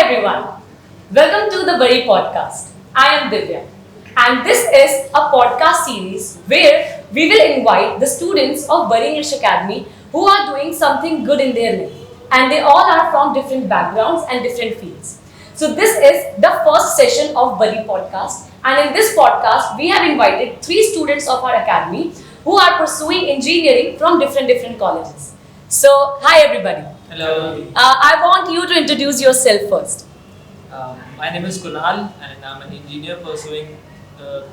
everyone, welcome to the BARI podcast. I am Divya, and this is a podcast series where we will invite the students of BARI English Academy who are doing something good in their life, and they all are from different backgrounds and different fields. So this is the first session of BARI podcast, and in this podcast we have invited three students of our academy who are pursuing engineering from different colleges. So hi everybody. Hello, I want you to introduce yourself first. my name is Kunal and I'm an engineer pursuing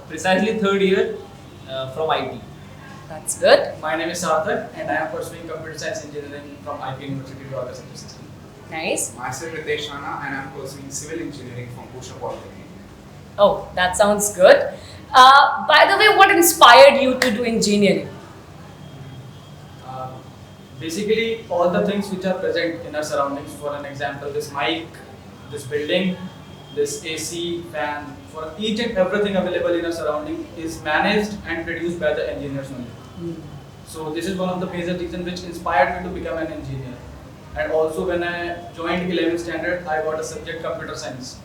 precisely third year from IT. That's good. My name is Sarthak and I am pursuing computer science engineering from IP University, Rohtak Central System. Nice. Myself Ritesh Rana and I am pursuing civil engineering from Pusha Polytechnic. Oh, that sounds good. By the way, what inspired you to do engineering? Basically, all the things which are present in our surroundings, for an example, this mic, this building, this AC, fan, for each and everything available in our surrounding is managed and produced by the engineers only. So this is one of the major reasons which inspired me to become an engineer. And also when I joined 11th standard, I got a subject computer science.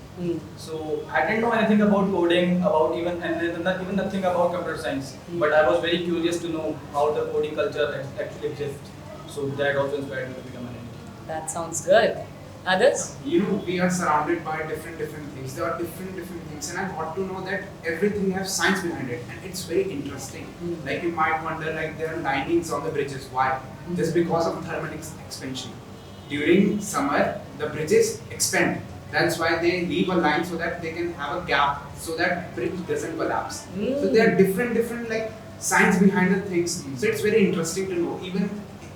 So I didn't know anything about coding, about even nothing about computer science. But I was very curious to know how the coding culture actually exists. So that also inspired me to become an engineer. That sounds good. Others? You know, we are surrounded by different things. There are different things, and I got to know that everything has science behind it, and it's very interesting. Like you might wonder, like there are linings on the bridges. Why? Just because of thermal expansion. During summer, the bridges expand. That's why they leave a line so that they can have a gap, so that bridge doesn't collapse. So there are different like science behind the things. So it's very interesting to know. Even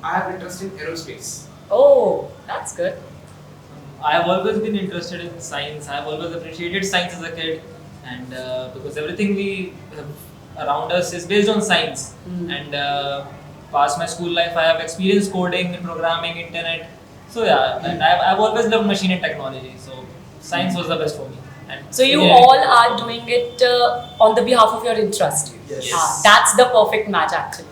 I have interest in aerospace. Oh, that's good. I have always been interested in science. I have always appreciated science as a kid, and because everything we have around us is based on science. And past my school life, I have experienced coding, programming, internet. So yeah, and I've always loved machine and technology. So science was the best for me. And So you yeah, all are doing it on the behalf of your interest. Yes. That's the perfect match actually.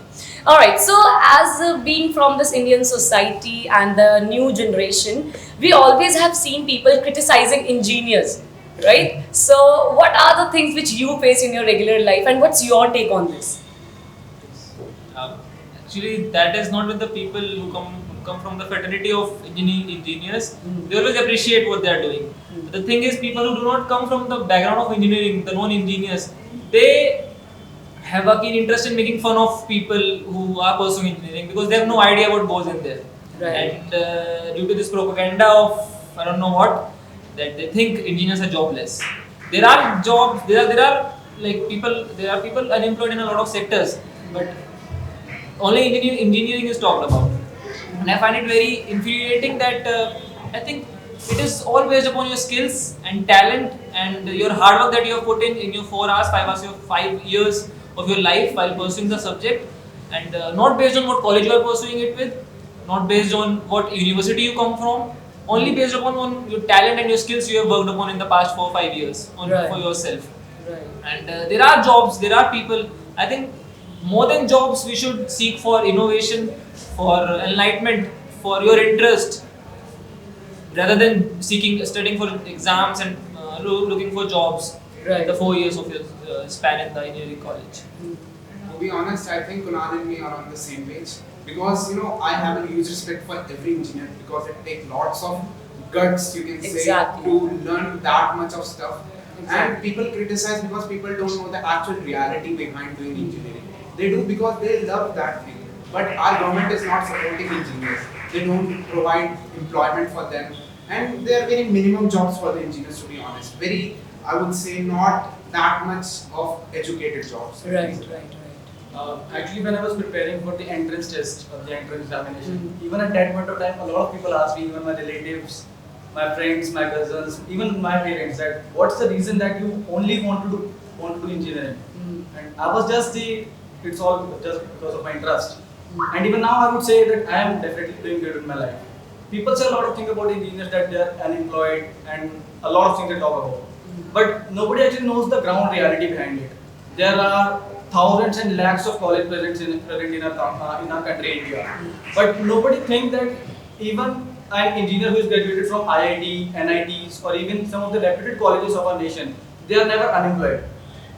Alright, so as being from this Indian society and the new generation, we always have seen people criticizing engineers, right? So what are the things which you face in your regular life and what's your take on this? Actually, that is not with the people who come from the fraternity of engineers. They always appreciate what they are doing. But the thing is, people who do not come from the background of engineering, the non-engineers, they have a keen interest in making fun of people who are pursuing engineering because they have no idea what goes in there. Right. And due to this propaganda of I don't know what, that they think engineers are jobless. There are jobs. There are people unemployed in a lot of sectors, but only engineering is talked about. And I find it very infuriating that I think it is all based upon your skills and talent and your hard work that you have put in your 4 hours, 5 hours, your 5 years of your life while pursuing the subject, and not based on what college you are pursuing it with, not based on what university you come from, only based upon your talent and your skills you have worked upon in the past 4 or 5 years for yourself. Right. And there are jobs, there are people. I think more than jobs, we should seek for innovation, for enlightenment, for your interest, rather than studying for exams and looking for jobs. Right. The 4 years of your span in the engineering college. To be honest, I think Kunal and me are on the same page because I have a huge respect for every engineer because it takes lots of guts, you can say, Exactly. to learn that much of stuff. Exactly. And people criticize because people don't know the actual reality behind doing engineering. They do because they love that thing. But our government is not supporting engineers. They don't provide employment for them. And there are very minimum jobs for the engineers, to be honest. Very, I would say, not that much of educated jobs. Right. Actually, when I was preparing for the entrance test or the entrance examination, even at that point of time, a lot of people asked me, even my relatives, my friends, my cousins, even my parents, that what's the reason that you only want to do engineering? And I was it's all just because of my interest. And even now, I would say that I am definitely doing good in my life. People say a lot of things about engineers that they are unemployed and a lot of things they talk about. But nobody actually knows the ground reality behind it. There are thousands and lakhs of college present in our country, India. But nobody thinks that even an engineer who is graduated from IIT, NITs, or even some of the reputed colleges of our nation, they are never unemployed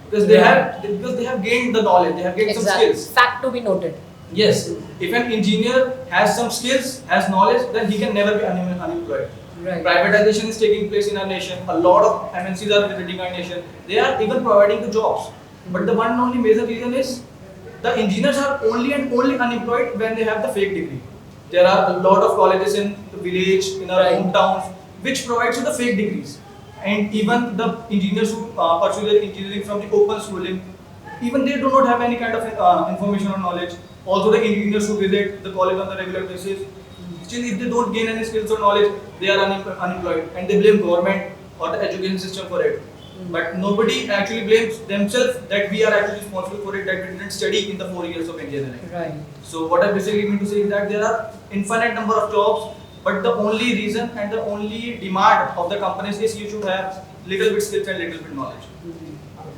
because they have gained the knowledge, they have gained some skills. Fact to be noted. Yes, if an engineer has some skills, has knowledge, then he can never be unemployed. Right. Privatization is taking place in our nation. A lot of MNCs are visiting our nation. They are even providing the jobs. But the one and only major reason is the engineers are only and only unemployed when they have the fake degree. There are a lot of colleges in the village, in our hometowns, which provides you the fake degrees. And even the engineers who pursue their engineering from the open schooling, even they do not have any kind of information or knowledge. Also, the engineers who visit the college on the regular basis, still if they don't gain any skills or knowledge, they are unemployed, and they blame government or the education system for it. But nobody actually blames themselves that we are actually responsible for it, that we didn't study in the 4 years of engineering. Right. So what I basically mean to say is that there are infinite number of jobs, but the only reason and the only demand of the companies is you should have little bit skills and little bit knowledge.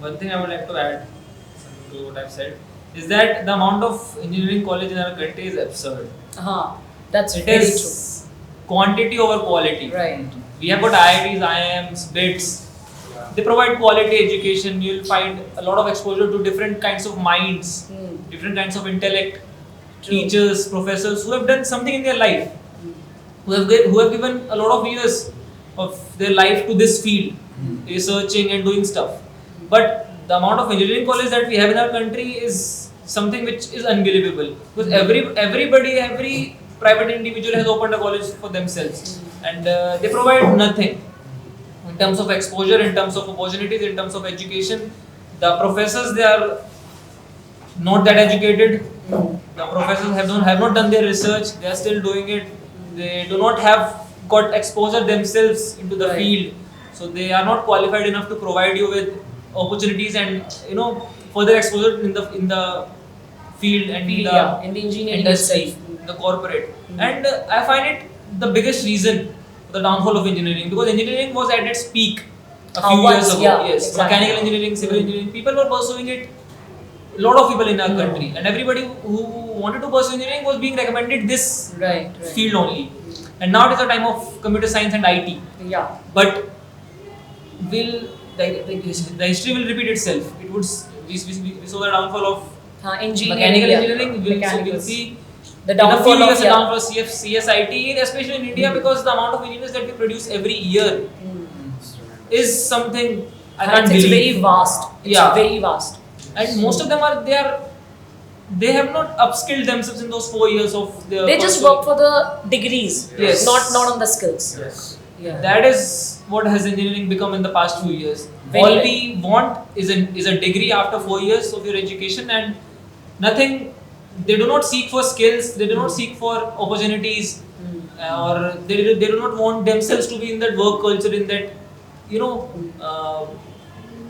One thing I would like to add to what I've said is that the amount of engineering college in our country is absurd. That's It very is quantity over quality. true. Right. We have got IITs, IIMs, BITS. They provide quality education. You'll find a lot of exposure to different kinds of minds, different kinds of intellect, teachers, professors who have done something in their life, who have given a lot of years of their life to this field, researching and doing stuff. But the amount of engineering college that we have in our country is something which is unbelievable, because every private individual has opened a college for themselves, and they provide nothing in terms of exposure, in terms of opportunities, in terms of education. The professors, they are not that educated. The professors have not done their research. They are still doing it. They do not have got exposure themselves into the field, so they are not qualified enough to provide you with opportunities and further exposure in the field and in the engineering industry, itself. the corporate. And I find it the biggest reason for the downfall of engineering, because engineering was at its peak a few years ago. Yes, exactly. Mechanical engineering, civil engineering, people were pursuing it. A lot of people in our country, and everybody who wanted to pursue engineering was being recommended this field only. And now it is a time of computer science and IT. Yeah. But the history will repeat itself. It would we saw the downfall of mechanical engineering. We'll see the downfall of CSIT, especially in India, because the amount of engineers that we produce every year is something I can't believe. It's very vast. It's very vast. And most of them they have not upskilled themselves in those 4 years of their. They just work for the degrees, Yes. not on the skills. Yes. Yeah. That is what has engineering become in the past few years. Very All well. we want is a degree after 4 years of your education, and nothing. They do not seek for skills. They do not seek for opportunities, or they do not want themselves to be in that work culture, in that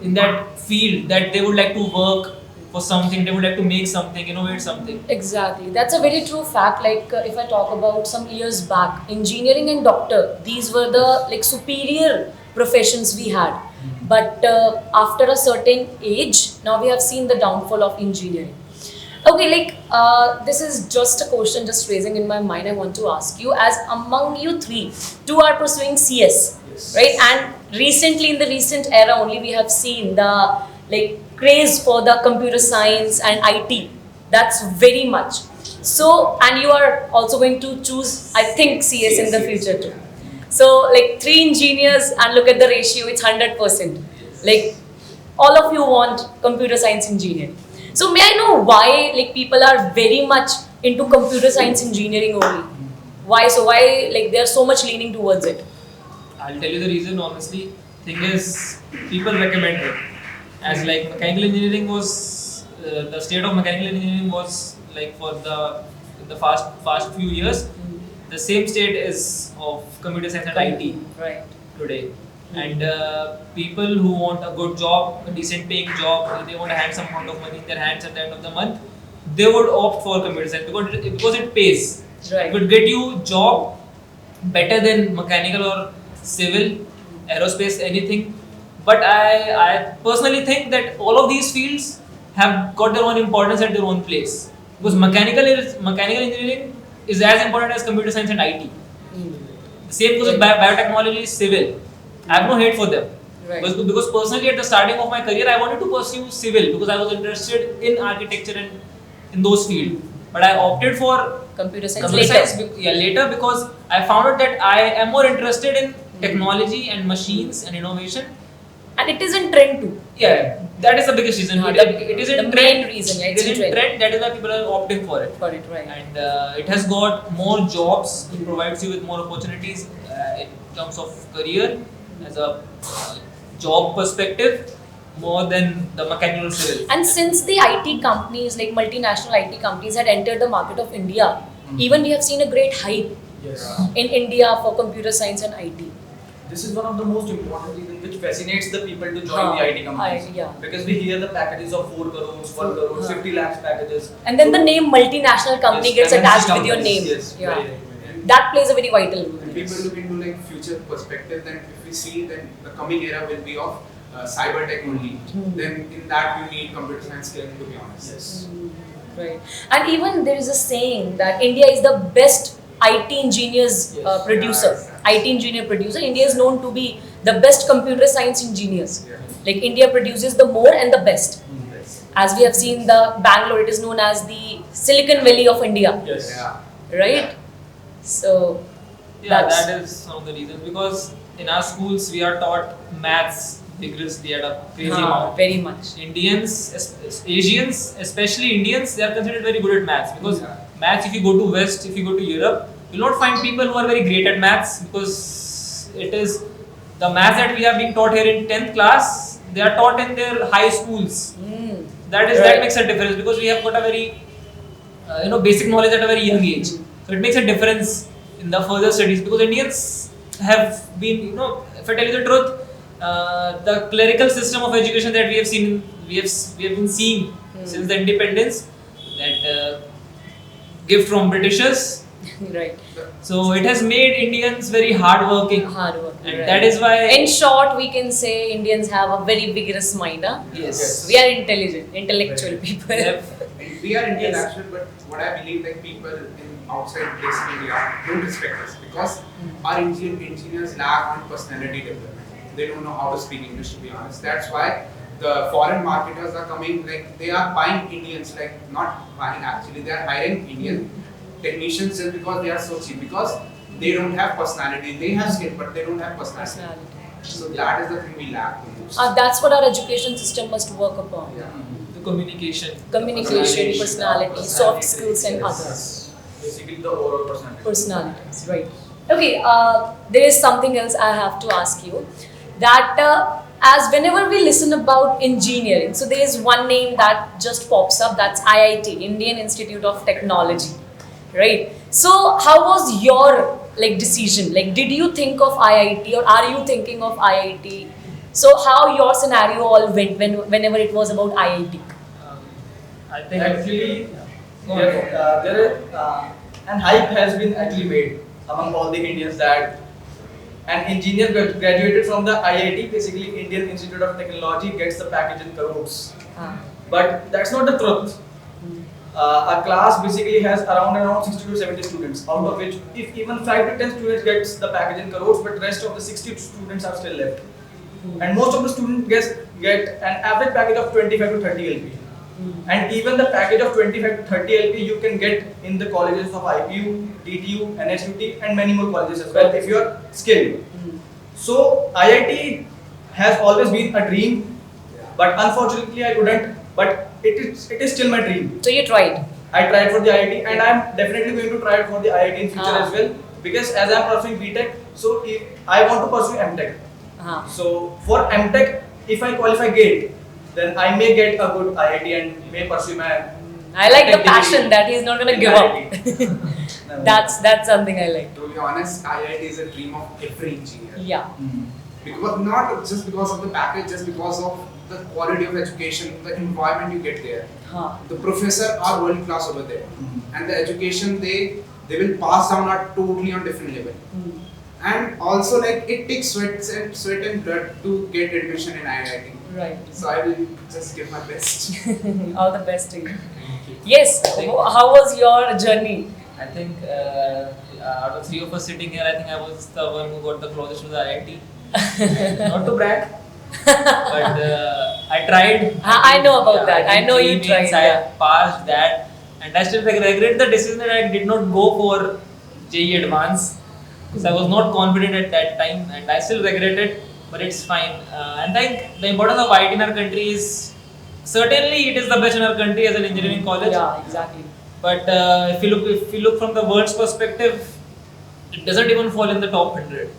in that field that they would like to work for something. They would like to make something, innovate something. Exactly. That's a very true fact. Like if I talk about some years back, engineering and doctor, these were the superior professions we had. But after a certain age, now we have seen the downfall of engineering. Okay, this is just a question just raising in my mind. I want to ask you, as among you three, two are pursuing CS, right? And recently, in the recent era only, we have seen the craze for the computer science and IT. That's very much. So, and you are also going to choose, I think, CS in the future too. So, three engineers, and look at the ratio, it's 100%. All of you want computer science engineering. So, may I know why people are very much into computer science engineering only? Why? So, why they are so much leaning towards it? I'll tell you the reason honestly. Thing is, people recommend it. As mechanical engineering was, the state of mechanical engineering was for the past few years. The same state is of computer science and IT today. And people who want a good job, a decent paying job, they want to have some amount of money in their hands at the end of the month, they would opt for computer science because it pays. Right. It would get you job better than mechanical or civil, aerospace, anything. But I personally think that all of these fields have got their own importance at their own place. Because mechanical engineering is as important as computer science and IT. Same goes with biotechnology, civil. I have no hate for them. Right. Because personally, at the starting of my career, I wanted to pursue civil because I was interested in architecture and in those fields. But I opted for Computer science computer later. science later because I found out that I am more interested in technology and machines and innovation. And it is in trend too. Yeah, that is the biggest reason. It is in the trend. main reason, yeah, It it's is in in trend. That is why people are opting for it. For it, right. And it has got more jobs. It provides you with more opportunities in terms of career as a job perspective more than the mechanical civil. And since the IT companies, like multinational IT companies, had entered the market of India, even we have seen a great hype Yes. in India for computer science and IT. This is one of the most important reasons which fascinates the people to join the IT companies. Yeah. Because we hear the packages of 4 crores, 1 crore, 50 lakhs packages. And then the name multinational company Yes, gets MNC attached with your companies, name. Yes, Yeah. very right, very right. That plays a very vital role. When people look into like future perspective, then if we see then the coming era will be of cyber tech only. Then in that you need computer science skill, to be honest. Yes. Right. And even there is a saying that India is the best IT engineers Yes. producer. IT engineer producer. India is known to be the best computer science engineers. Yeah. Like India produces the more and the best. Yes. As we have seen, the Bangalore, it is known as the Silicon Valley of India. Yes. Yeah. Right? So, Yeah, that's- that is one of the reasons because in our schools we are taught maths vigorously at a crazy amount. very much. Indians, Asians, especially Indians, they are considered very good at maths because maths. If you go to West, if you go to Europe, you'll not find people who are very great at maths because it is the maths that we have been taught here in 10th class. They are taught in their high schools. That Right. makes a difference because we have got a very basic knowledge at a very young age. So it makes a difference in the further studies because Indians have been, if I tell you the truth, the clerical system of education that we have seen, we have been seeing since the independence, that gift from Britishers. Right. So it has made Indians very hardworking, Hard work. and right. that is why. In short, we can say Indians have a very vigorous mind. Huh? Yes. We are intelligent, intellectual people. They have- We are intellectual, but what I believe like people in outside place in India don't respect us because our engineers lack on personality development. They don't know how to speak English, to be honest. That's why the foreign marketers are coming, like they are buying Indians, like not buying actually, they are hiring Indian technicians just because they are so cheap, because they don't have personality. They have skill, but they don't have personality. So that is the thing we lack the most. That's what our education system must work upon. Yeah. the communication. Communication, personality, soft skills, and others. Basically the overall personality. Personalities, right. Okay, there is something else I have to ask you. That as whenever we listen about engineering, so there is one name that just pops up, that's IIT, Indian Institute of Technology, right? So how was your decision? Like, did you think of IIT or are you thinking of IIT? So how your scenario all went whenever it was about IIT? I think Actually, an hype has been actually made among all the Indians that an engineer graduated from the IIT, basically Indian Institute of Technology, gets the package in crores. But that's not the truth. Our class basically has around 60 to 70 students, out of which if even 5 to 10 students gets the package in crores, but rest of the 60 students are still left. And most of the students get an average package of 25 to 30 LP. And even the package of 25 to 30 LP you can get in the colleges of IPU, DTU, NSUT and many more colleges as well if you are skilled. So IIT has always been a dream, but unfortunately I couldn't, but it is still my dream. So you tried. I tried for the IIT and I am definitely going to try for the IIT in future as well, because as I am pursuing BTech, so if I want to pursue MTech. So for MTech, if I qualify GATE, then I may get a good IIT and may pursue my. I like the MTech passion degree that he's not gonna in give up. IIT. That's something I like. To be honest, IIT is a dream of every engineer. Yeah. Because not just because of the package, just because of the quality of education, the environment you get there. The professors are world class over there, and the education they will pass down are totally on different level. And also like it takes sweat and blood to get admission in IIT. Right. So I will just give my best. All the best to you. Yes. How was your journey? I think out of 3 of us sitting here, I think I was the one who got the closest to the IIT. Not to brag, but I tried. I know about that. I did know three you mains, tried, I yeah. passed that, and I still regret the decision that I did not go for JEE Advance because I was not confident at that time, and I still regret it. But it's fine. And I think the importance of IT in our country is certainly it is the best in our country as an engineering college. Yeah, exactly. But if you look from the world's perspective, it doesn't even fall in the top 100.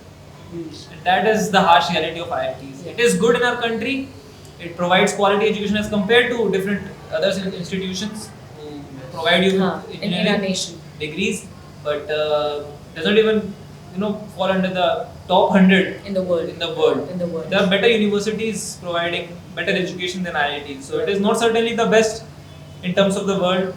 And that is the harsh reality of IITs. Yeah. It is good in our country. It provides quality education as compared to different other institutions who provide you with in our engineering nation. degrees, but doesn't even fall under the top 100 In the world. in the world. In the world. There are better universities providing better education than IITs. So it is not certainly the best in terms of the world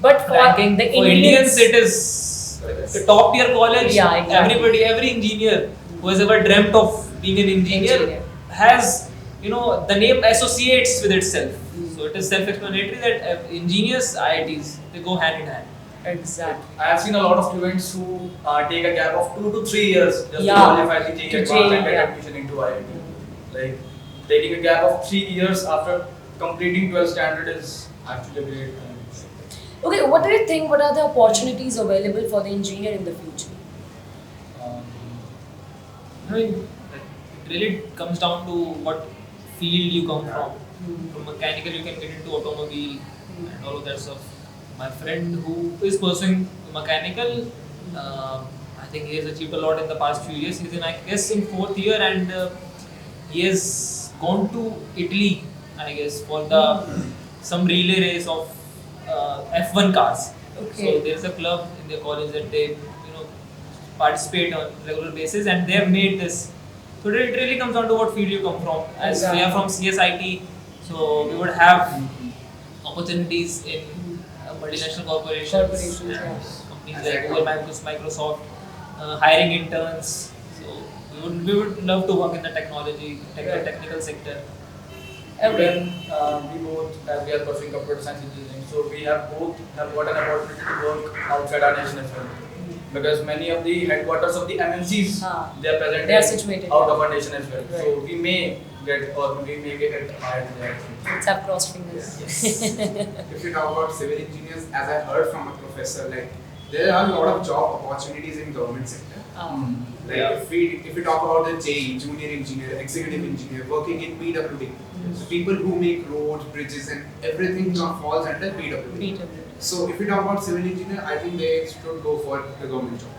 But for ranking. the For Indians, Indians, it is a top tier college. Yeah, exactly. Every engineer who has ever dreamt of being an engineer has, the name associates with itself. So it is self-explanatory that engineers, IITs, they go hand in hand. Exactly. I have seen a lot of students who take a gap of 2 to 3 years just Yeah. to qualify the JEE To Advanced JEE, and get yeah. admission into IIT. Like taking a gap of 3 years after completing 12th standard is actually a great thing. Okay, what do you think? What are the opportunities available for the engineer in the future? I mean, it really comes down to what field you come from. From mechanical, you can get into automobile and all of that stuff. My friend who is pursuing mechanical, I think he has achieved a lot in the past few years. He's in, I guess, in 4th year, and he has gone to Italy, I guess, for some relay race of F1 cars. Okay. So there's a club in the college that they participate on regular basis, and they have made this. So it really comes down to what field you come from. As we are from CSIT, so we would have opportunities in multinational corporations, and yeah. companies like Google, Microsoft, hiring interns. So we would love to work in the technical sector. Then we both, as we are pursuing computer science engineering, so we both have got an opportunity to work outside our nation as well. Because many of the headquarters of the MNCs, they are present They are situated out of our nation as well. Right. So we may get hired there. Let's have crossed fingers. If you talk about civil engineers, as I heard from a professor, like there are a lot of job opportunities in government sector. Like if we talk about the JE, junior engineer, executive engineer, working in PWD, so people who make roads, bridges, and everything falls under PWD. So if we talk about civil engineer, I think they should go for the government job.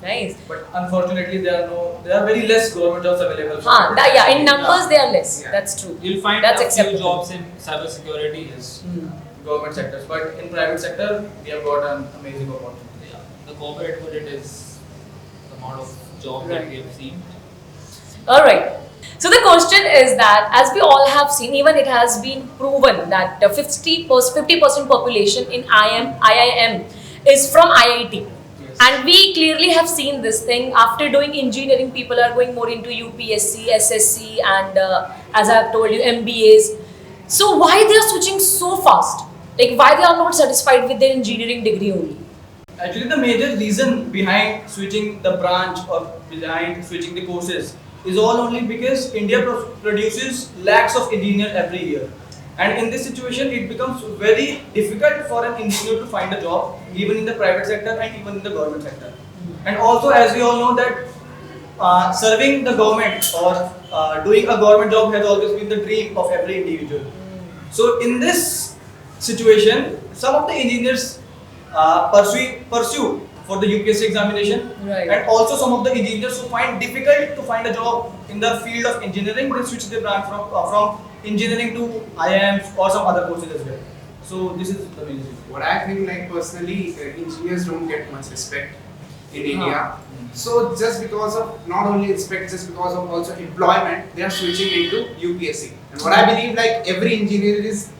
Nice. But unfortunately, there are very less government jobs available. In numbers they are less. Yeah. That's true. You'll find That's a few acceptable. jobs in cybersecurity. Yes. Government sectors, but in private sector, we have got an amazing opportunity. Yeah. The corporate budget is the amount of jobs that we have seen. Alright. So the question is that, as we all have seen, even it has been proven that the 50% population in IIM is from IIT. Yes. And we clearly have seen this thing. After doing engineering, people are going more into UPSC, SSC, and as I have told you, MBAs. So why they are switching so fast? Like why they are not satisfied with their engineering degree only? Actually, the major reason behind switching the branch or behind switching the courses is all only because India produces lakhs of engineers every year. And in this situation, it becomes very difficult for an engineer to find a job, even in the private sector and even in the government sector. And also, as we all know that serving the government or doing a government job has always been the dream of every individual. So in this situation, some of the engineers pursue for the UPSC examination, Right. and also some of the engineers who find difficult to find a job in the field of engineering, they switch their branch from engineering to IIMs or some other courses as well. So this is the main reason. What I think, like personally, engineers don't get much respect in India. So just because of not only respect, just because of also employment, they are switching into UPSC. And what I believe, like every engineer is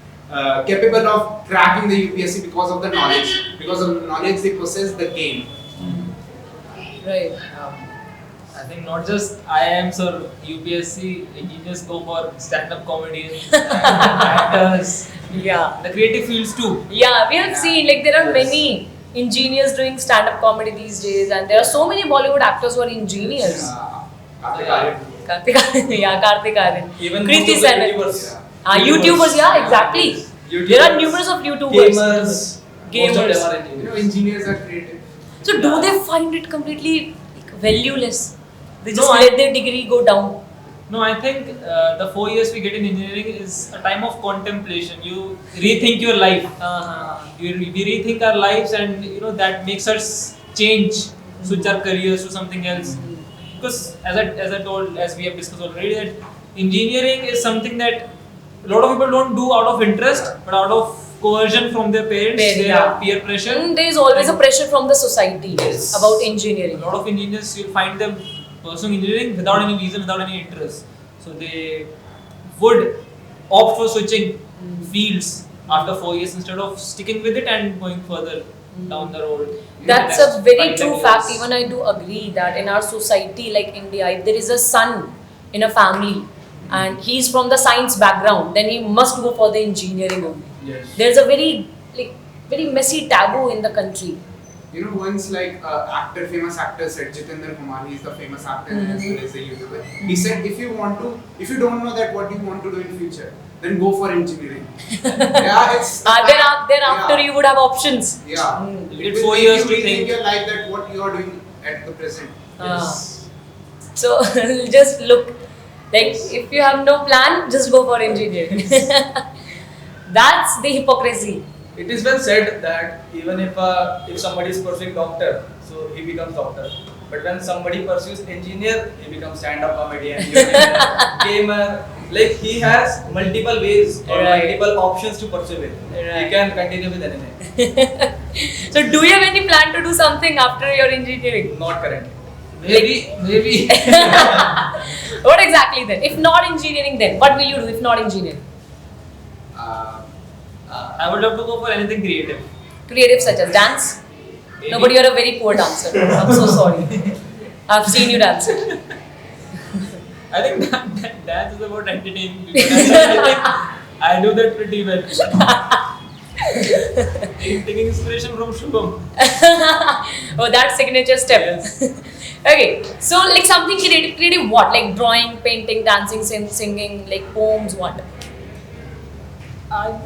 capable of cracking the UPSC because of the knowledge. Because of the knowledge they possess, the game. Right. I think not just IIMs or UPSC, engineers go for stand-up comedians, actors, Yeah. the creative fields too. Yeah, we have seen like there are many engineers doing stand-up comedy these days, and there are so many Bollywood actors who are engineers. Karthik Aryan. Karthik Aryan, yeah, Karthik Aryan. Even Kriti most of the Sanon. YouTubers. YouTubers, yeah, exactly. YouTubers. There are numerous of YouTubers. Gamers. Most of them are engineers. Engineers are creative. So do they find it completely valueless? They just No, let their degree go down. No, I think the 4 years we get in engineering is a time of contemplation. You rethink your life. We rethink our lives, and that makes us change, switch our careers to something else. Because as we have discussed already, that engineering is something that a lot of people don't do out of interest, but out of coercion from their parents, their peer pressure. There is always a pressure from the society about A engineering. lot of engineers, you'll find them pursuing engineering without any reason, without any interest. So they would opt for switching fields after 4 years instead of sticking with it and going further down the road. That's a very 5-10 true years. fact. Even I do agree that in our society like India, if there is a son in a family and he's from the science background, then he must go for the engineering only. Yes. There's a very messy taboo in the country. Once famous actor said, Jitendra Kumar, he's the famous actor as well as a YouTuber. He said, if you don't know that what you want to do in future, then go for engineering. Yeah, it's Thereafter you would have options. yeah. You get 4 years to rethink think. your life that what you are doing at the present. Yes. So just look, like if you have no plan, just go for engineering. That's the hypocrisy. It is well said that even if somebody is pursuing doctor, so he becomes doctor. But when somebody pursues engineer, he becomes stand-up comedian, YouTuber, gamer. Like he has multiple ways or multiple options to pursue it. Right. He can continue with anything. So do you have any plan to do something after your engineering? Not currently. Maybe. What exactly then? If not engineering, then what will you do if not engineering? I would love to go for anything creative. Creative such as dance? Maybe. No, but you're a very poor dancer. I'm so sorry. I've seen you dancing. I think that dance is about entertaining people. I think I do that pretty well. Taking inspiration from Shubham. Oh, that signature step. Okay, so like something creative what? Like drawing, painting, dancing, singing, like poems, what?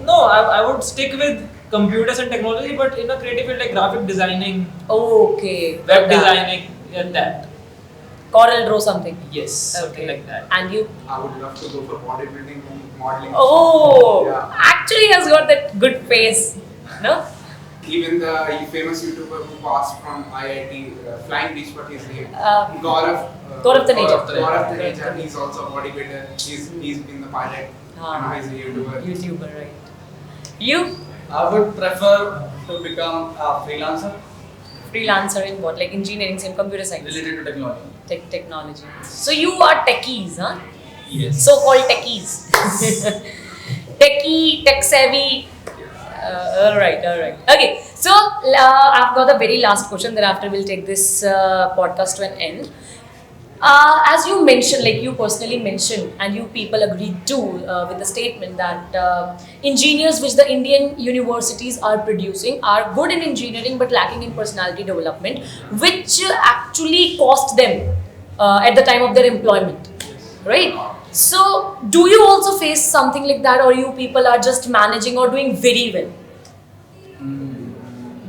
No, I would stick with computers and technology, but in a creative field like graphic designing, Okay. web designing, that. Coral draw something. Yes, something like that. And you? I would love to go for bodybuilding and modeling. Oh, Yeah. actually has got that good face. No? Even the famous YouTuber who passed from IIT, Flying Beach, what his name? Gaurav Gaurav Taneja. Gaurav Taneja. He's also a bodybuilder. He's been the pilot. And now he's a YouTuber. YouTuber, right? You? I would prefer to become a freelancer Freelancer in what? Like engineering, same computer science? related to technology. Technology. So you are techies, huh? Yes. So-called techies. Techie, tech savvy. Alright. Okay, so I've got the very last question. Thereafter, we'll take this podcast to an end. As you mentioned, like you personally mentioned, and you people agreed too with the statement that engineers which the Indian universities are producing are good in engineering but lacking in personality development, which actually cost them at the time of their employment, right? So, do you also face something like that, or you people are just managing or doing very well?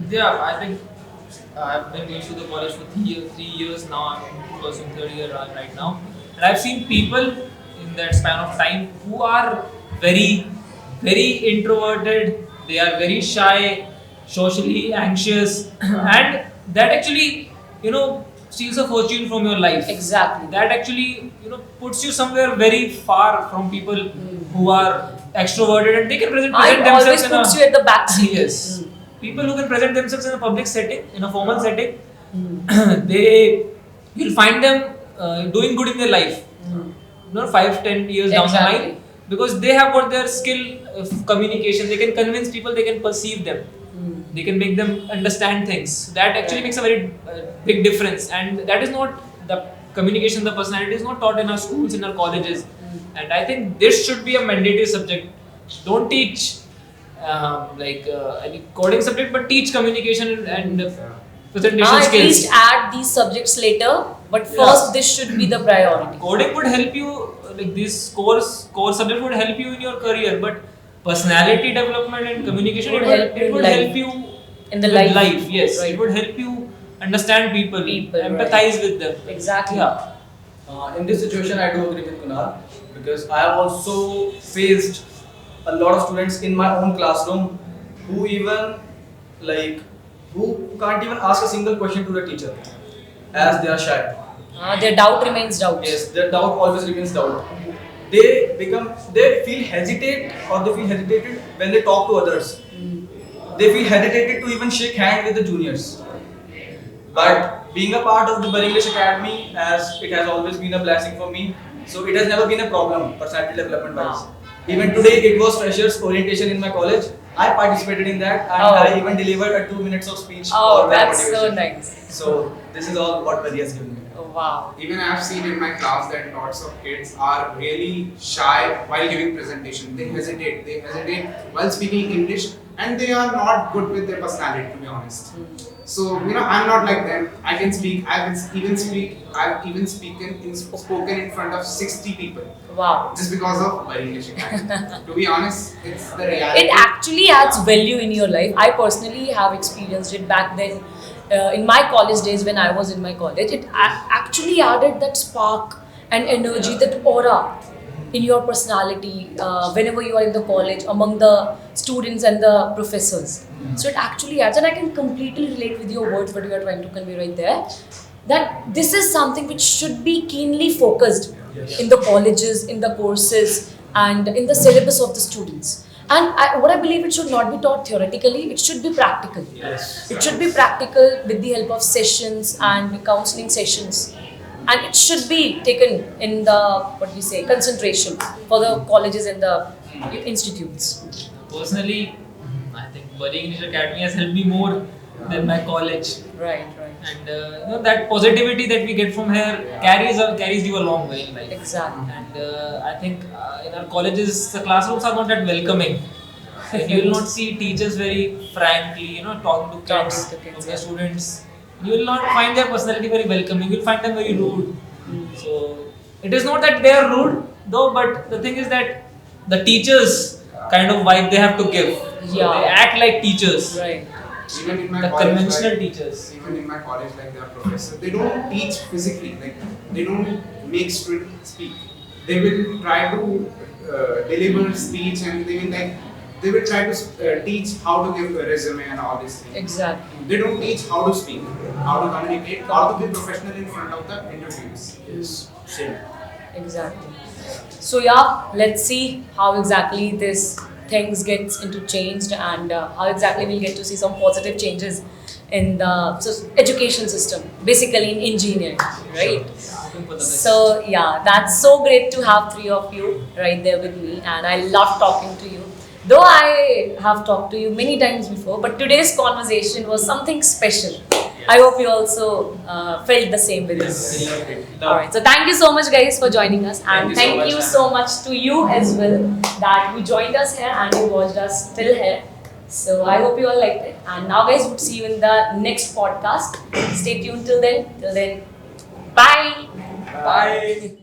Yeah, I think I've been going to the college for 3 years now. I'm pursuing third year right now, and I've seen people in that span of time who are very, very introverted. They are very shy, socially anxious, and that actually, steals a fortune from your life. Exactly. That actually, puts you somewhere very far from people who are extroverted and they can present It themselves always in puts a you at the back seat. yes. People who can present themselves in a public setting, in a formal setting, you'll find them doing good in their life. 5-10 years down the Exactly. line, because they have got their skill of communication. They can convince people. They can perceive them. They can make them understand things. That actually makes a very big difference. And that is not the communication. The personality is not taught in our schools, in our colleges. And I think this should be a mandatory subject. Don't teach any coding subject, but teach communication and presentation At skills. least add these subjects later, but first this should be the priority. Coding would help you, like these core subjects would help you in your career, but personality development and communication Would it help you it in would life. help you In the with life. Yes, Right. it would help you understand people, People, empathize with them. Exactly. Yeah. In this situation, I do agree with Kunal because I have also faced a lot of students in my own classroom who even like who can't even ask a single question to the teacher as they are shy. Their doubt remains doubt. Yes, their doubt always remains doubt. They feel hesitate or they feel hesitated when they talk to others. They feel hesitated to even shake hand with the juniors. But being a part of the BARI English Academy, as it has always been a blessing for me, so it has never been a problem personality development wise. Even today, it was freshers orientation in my college. I participated in that and I even delivered a 2 minutes of speech Oh, for that that's so motivation. nice. So this is all what BARI has given me. Oh, wow. Even I have seen in my class that lots of kids are really shy while giving presentation. They hesitate while speaking English, and they are not good with their personality, to be honest. So I'm not like them. I can speak. I've even spoken in front of 60 people Wow. just because of BARI English Academy. To be honest, it's the reality. It actually adds value in your life. I personally have experienced it back then. In my college days, when I was in my college, it actually added that spark and energy, that aura in your personality whenever you are in the college among the students and the professors. So it actually adds, and I can completely relate with your words, what you are trying to convey right there, that this is something which should be keenly focused in the colleges, in the courses, and in the syllabus of the students. And what I believe, it should not be taught theoretically, it should be practical. Yes. It should be practical with the help of sessions and counseling sessions. And it should be taken in the, concentration for the colleges and the institutes. Personally, I think BARI English Academy has helped me more than my college. Right. And that positivity that we get from here carries you a long way in life. Exactly. And I think in our colleges, the classrooms are not that welcoming. And you will not see teachers very frankly, talking to kids, kids, the students. You will not find their personality very welcoming. You will find them very rude. So it is not that they are rude, though, but the thing is that the teachers kind of vibe they have to give. So Yeah. they act like teachers. Right. Even in my The college, conventional like, teachers. Even in my college, like they are professors, they don't teach physically. Like they don't make students speak. They will try to deliver speech, and they will try to teach how to give a resume and all these things. Exactly. They don't teach how to speak, how to communicate, how to be professional in front of the interviews. Yes. Same. Exactly. So yeah, let's see how exactly this things gets into changed, and how exactly we'll get to see some positive changes in the education system, basically in engineering, right? Looking for the best. So yeah, that's so great to have three of you right there with me, and I love talking to you. Though I have talked to you many times before, but today's conversation was something special. I hope you also felt the same with us. Alright, so thank you so much guys for joining us, and thank you so much to you as well that you joined us here and you watched us till here. So I hope you all liked it, and now guys, we'll see you in the next podcast. Stay tuned till then. Bye. Bye.